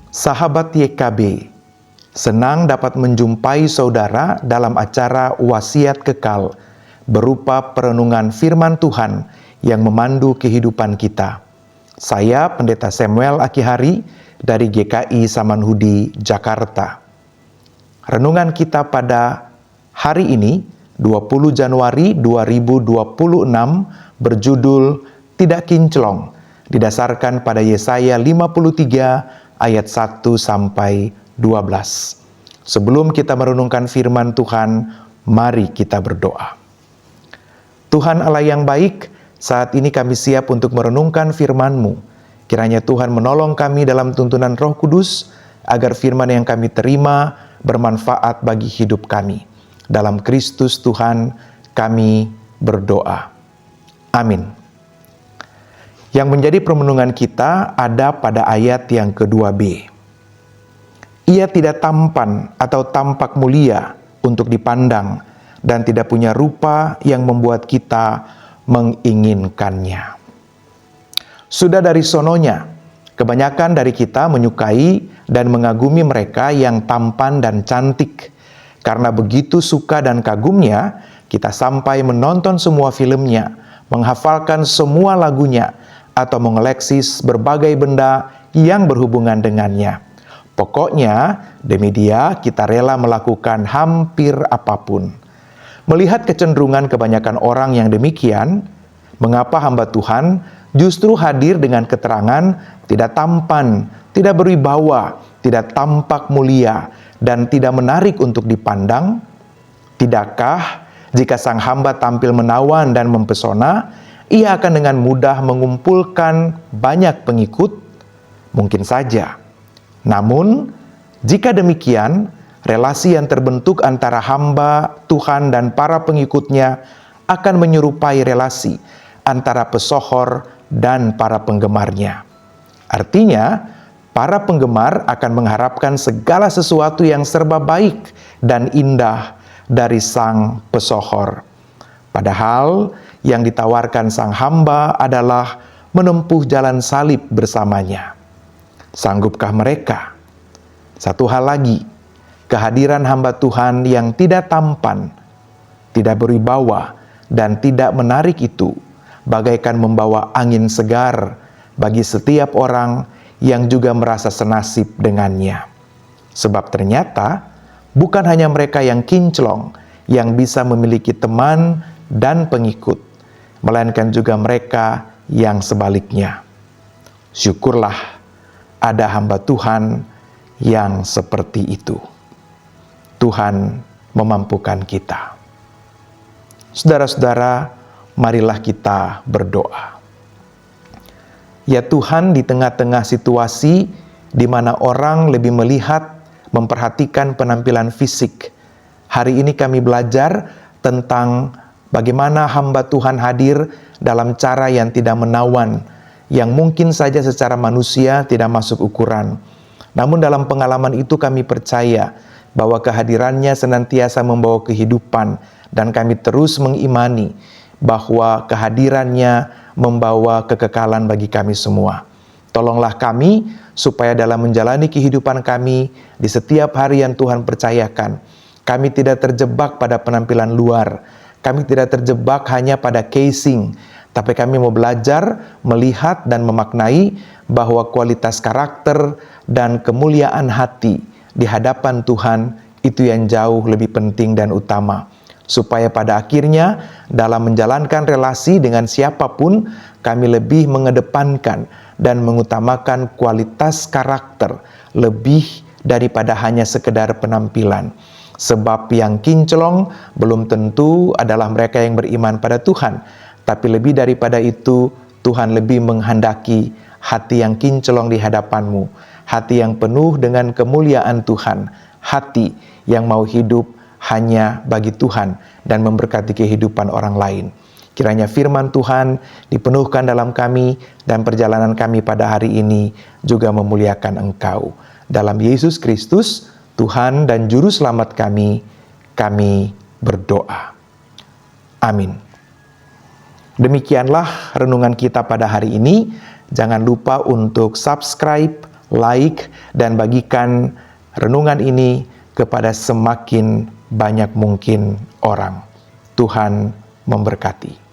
Sahabat YKB, senang dapat menjumpai saudara dalam acara Wasiat Kekal berupa perenungan firman Tuhan yang memandu kehidupan kita. Saya Pendeta Samuel Akihari dari GKI Samanhudi, Jakarta. Renungan kita pada hari ini, 20 Januari 2026, berjudul Tidak Kinclong, didasarkan pada Yesaya 53 ayat 1 sampai 12. Sebelum kita merenungkan firman Tuhan, mari kita berdoa. Tuhan Allah yang baik, saat ini kami siap untuk merenungkan firman-Mu. Kiranya Tuhan menolong kami dalam tuntunan Roh Kudus, agar firman yang kami terima bermanfaat bagi hidup kami. Dalam Kristus Tuhan kami berdoa. Amin. Yang menjadi permenungan kita ada pada ayat yang kedua-B. Ia tidak tampan atau tampak mulia untuk dipandang dan tidak punya rupa yang membuat kita menginginkannya. Sudah dari sononya, kebanyakan dari kita menyukai dan mengagumi mereka yang tampan dan cantik. Karena begitu suka dan kagumnya, kita sampai menonton semua filmnya, menghafalkan semua lagunya, atau mengoleksi berbagai benda yang berhubungan dengannya. Pokoknya, demi dia kita rela melakukan hampir apapun. Melihat kecenderungan kebanyakan orang yang demikian, mengapa hamba Tuhan justru hadir dengan keterangan tidak tampan, tidak berwibawa, tidak tampak mulia, dan tidak menarik untuk dipandang? Tidakkah jika sang hamba tampil menawan dan mempesona, ia akan dengan mudah mengumpulkan banyak pengikut? Mungkin saja. Namun, jika demikian, relasi yang terbentuk antara hamba Tuhan dan para pengikutnya akan menyerupai relasi antara pesohor dan para penggemarnya. Artinya, para penggemar akan mengharapkan segala sesuatu yang serba baik dan indah dari sang pesohor. Padahal, yang ditawarkan sang hamba adalah menempuh jalan salib bersamanya. Sanggupkah mereka? Satu hal lagi, kehadiran hamba Tuhan yang tidak tampan, tidak berwibawa, dan tidak menarik itu bagaikan membawa angin segar bagi setiap orang yang juga merasa senasib dengannya. Sebab ternyata bukan hanya mereka yang kinclong yang bisa memiliki teman dan pengikut, melainkan juga mereka yang sebaliknya. Syukurlah ada hamba Tuhan yang seperti itu. Tuhan memampukan kita. Saudara-saudara, marilah kita berdoa. Ya Tuhan, di tengah-tengah situasi di mana orang lebih melihat, memperhatikan penampilan fisik, hari ini kami belajar tentang bagaimana hamba Tuhan hadir dalam cara yang tidak menawan, yang mungkin saja secara manusia tidak masuk ukuran. Namun dalam pengalaman itu kami percaya bahwa kehadirannya senantiasa membawa kehidupan, dan kami terus mengimani bahwa kehadirannya membawa kekekalan bagi kami semua. Tolonglah kami supaya dalam menjalani kehidupan kami di setiap hari yang Tuhan percayakan, kami tidak terjebak pada penampilan luar. Kami tidak terjebak hanya pada casing, tapi kami mau belajar, melihat, dan memaknai bahwa kualitas karakter dan kemuliaan hati di hadapan Tuhan itu yang jauh lebih penting dan utama. Supaya pada akhirnya dalam menjalankan relasi dengan siapapun, kami lebih mengedepankan dan mengutamakan kualitas karakter lebih daripada hanya sekedar penampilan. Sebab yang kinclong belum tentu adalah mereka yang beriman pada Tuhan. Tapi lebih daripada itu, Tuhan lebih menghendaki hati yang kinclong di hadapan-Mu. Hati yang penuh dengan kemuliaan Tuhan. Hati yang mau hidup hanya bagi Tuhan dan memberkati kehidupan orang lain. Kiranya firman Tuhan dipenuhkan dalam kami dan perjalanan kami pada hari ini juga memuliakan Engkau. Dalam Yesus Kristus, Tuhan dan Juru Selamat kami berdoa. Amin. Demikianlah renungan kita pada hari ini. Jangan lupa untuk subscribe, like, dan bagikan renungan ini kepada semakin banyak mungkin orang. Tuhan memberkati.